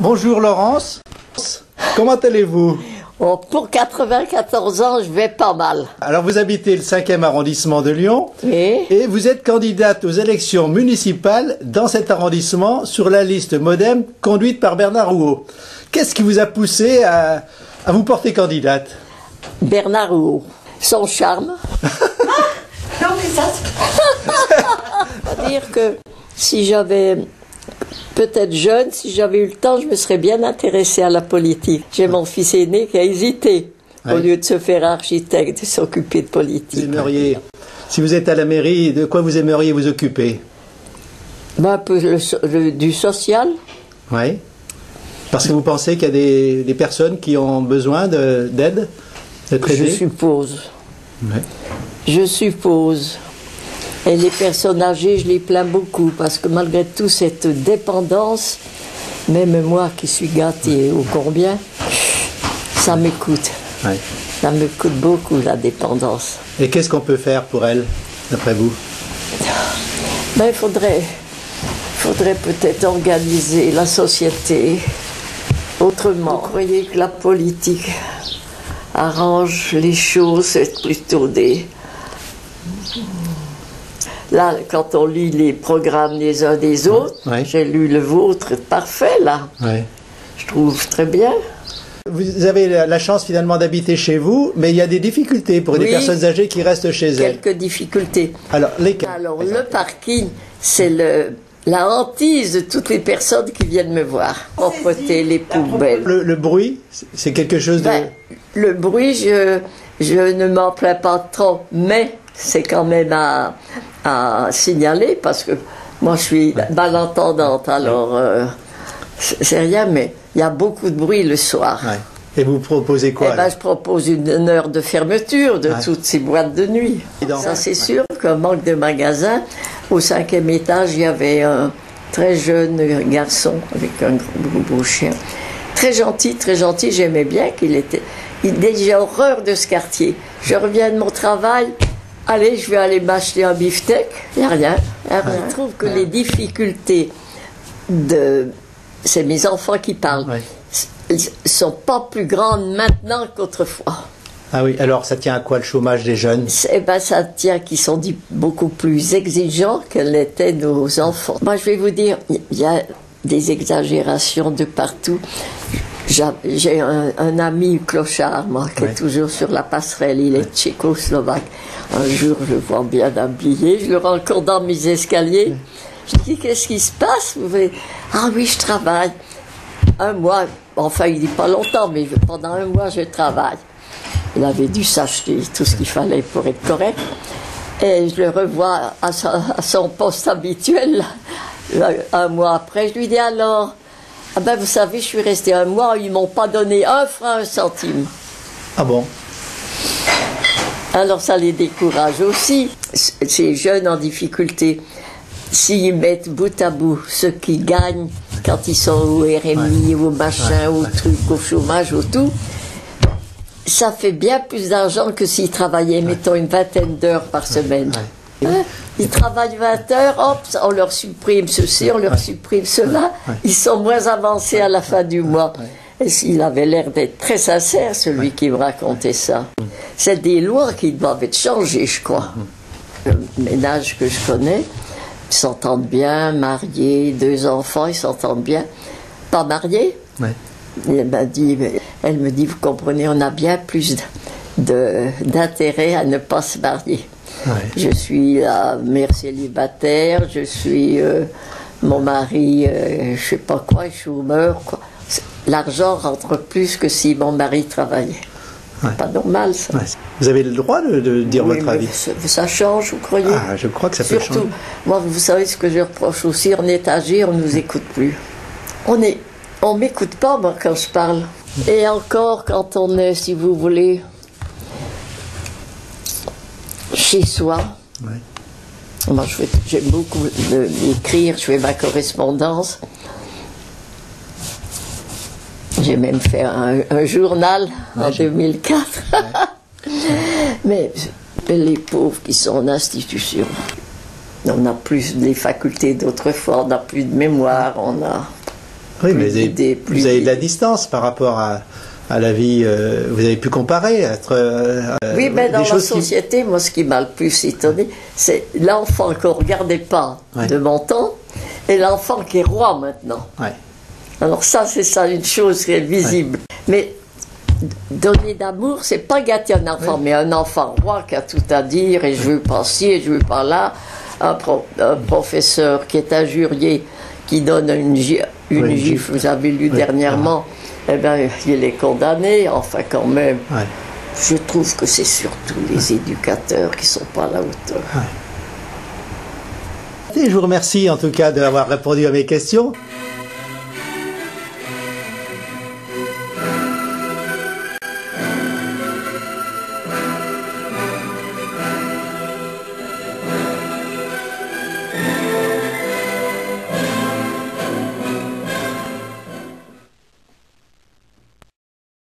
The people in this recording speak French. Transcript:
Bonjour Laurence, comment allez-vous? Oh, pour 94 ans, je vais pas mal. Alors vous habitez le 5e arrondissement de Lyon Et vous êtes candidate aux élections municipales dans cet arrondissement sur la liste MODEM conduite par Bernard Rouault. Qu'est-ce qui vous a poussé à vous porter candidate? Bernard Rouault, son charme. Non mais ça C'est-à-dire que si j'avais, peut-être jeune, si j'avais eu le temps, je me serais bien intéressée à la politique. J'ai mon fils aîné qui a hésité, au lieu de se faire architecte, de s'occuper de politique. Vous aimeriez, si vous êtes à la mairie, de quoi vous aimeriez vous occuper? Ben, un peu du social. Oui. Parce que vous pensez qu'il y a des personnes qui ont besoin d'aide, d'être aidées? Je suppose. Ouais. Je suppose. Et les personnes âgées, je les plains beaucoup, parce que malgré tout, cette dépendance, même moi qui suis gâtée ô combien, ça m'écoute. Ouais. Ça m'écoute beaucoup, la dépendance. Et qu'est-ce qu'on peut faire pour elle, d'après vous? Ben, il faudrait peut-être organiser la société autrement. Vous croyez que la politique arrange les choses, c'est plutôt des... Là, quand on lit les programmes des uns des autres, Ouais. j'ai lu le vôtre, parfait là. Ouais. Je trouve très bien. Vous avez la chance finalement d'habiter chez vous, mais il y a des difficultés pour des Oui. personnes âgées qui restent chez elles. Quelques difficultés. Alors, lesquelles? Alors, le parking, c'est la hantise de toutes les personnes qui viennent me voir. Propreté, les poubelles. Le bruit, c'est quelque chose de... Ben, le bruit, je ne m'en plains pas trop, mais c'est quand même à signaler, parce que moi je suis malentendante, alors c'est rien, mais il y a beaucoup de bruit le soir. Ouais. Et vous proposez quoi? Eh ben, je propose une heure de fermeture de Ouais. toutes ces boîtes de nuit. Et donc- Ça, c'est sûr qu'un manque de magasins. Au 5e étage, il y avait un très jeune garçon avec un beau chien. Très gentil, j'aimais bien qu'il était. J'ai horreur de ce quartier. Je reviens de mon travail, allez, je vais aller m'acheter un beefsteak. Il n'y a rien. Je trouve que les difficultés c'est mes enfants qui parlent. Ouais. Sont pas plus grandes maintenant qu'autrefois. Ah oui, alors ça tient à quoi le chômage des jeunes? Ça tient qu'ils sont beaucoup plus exigeants que l'étaient nos enfants. Moi, je vais vous dire, il y a des exagérations de partout. J'ai un ami clochard, moi, qui est toujours sur la passerelle. Il est tchécoslovaque. Un jour, je le vois bien habillé. Je le rencontre dans mes escaliers. Je dis, qu'est-ce qui se passe? Ah oui, je travaille. Un mois, enfin, il dit pas longtemps, mais pendant un mois, je travaille. Il avait dû s'acheter tout ce qu'il fallait pour être correct. Et je le revois à son poste habituel, un mois après. Je lui dis alors, ah ben vous savez, je suis resté un mois, ils m'ont pas donné un franc, un centime. Ah bon? Alors ça les décourage aussi, ces jeunes en difficulté. S'ils mettent bout à bout ce qu'ils gagnent quand ils sont au RMI, au machin, au truc, au chômage, au tout, ça fait bien plus d'argent que s'ils travaillaient, mettons, une vingtaine d'heures par semaine. Hein? Ils travaillent 20 heures, hop, on leur supprime ceci, on leur supprime cela. Ils sont moins avancés à la fin du mois. Et s'il avait l'air d'être très sincère, celui qui me racontait ça. C'est des lois qui doivent être changées, je crois. Le ménage que je connais, ils s'entendent bien, mariés, 2 enfants, ils s'entendent bien. Pas mariés. Ouais. Elle me dit, vous comprenez, on a bien plus d'intérêt à ne pas se marier. Ouais. Je suis la mère célibataire, je suis mon mari, je sais pas quoi, chômeur, quoi. L'argent rentre plus que si mon mari travaillait. Ouais. Pas normal, ça. Ouais. Vous avez le droit de dire Oui, votre mais avis? ça change, vous croyez? Ah, je crois que ça peut changer. Surtout, moi, vous savez ce que je reproche aussi, on est âgé, on nous écoute plus. On m'écoute pas, moi, quand je parle. Et encore, quand on est, si vous voulez, chez soi. Ouais. Moi, j'aime beaucoup écrire, je fais ma correspondance. J'ai même fait un journal en 2004. Ouais. Mais les pauvres qui sont en institution, on n'a plus les facultés d'autrefois, on n'a plus de mémoire, on a... Oui, mais plus vous avez de la distance par rapport à la vie. Vous avez pu comparer oui, mais dans des la choses société, moi, ce qui m'a le plus étonné, c'est l'enfant qu'on ne regardait pas de mon temps et l'enfant qui est roi maintenant. Ouais. Alors ça, c'est ça, une chose qui est visible. Mais donner d'amour, c'est pas gâter un enfant, mais un enfant roi qui a tout à dire, et je veux pas ci, et je veux pas là. Un professeur qui est injurié, qui donne une gifle, vous avez lu dernièrement, eh bien, il est condamné, enfin quand même. Ouais. Je trouve que c'est surtout les éducateurs qui sont pas à la hauteur. Et je vous remercie en tout cas d'avoir répondu à mes questions.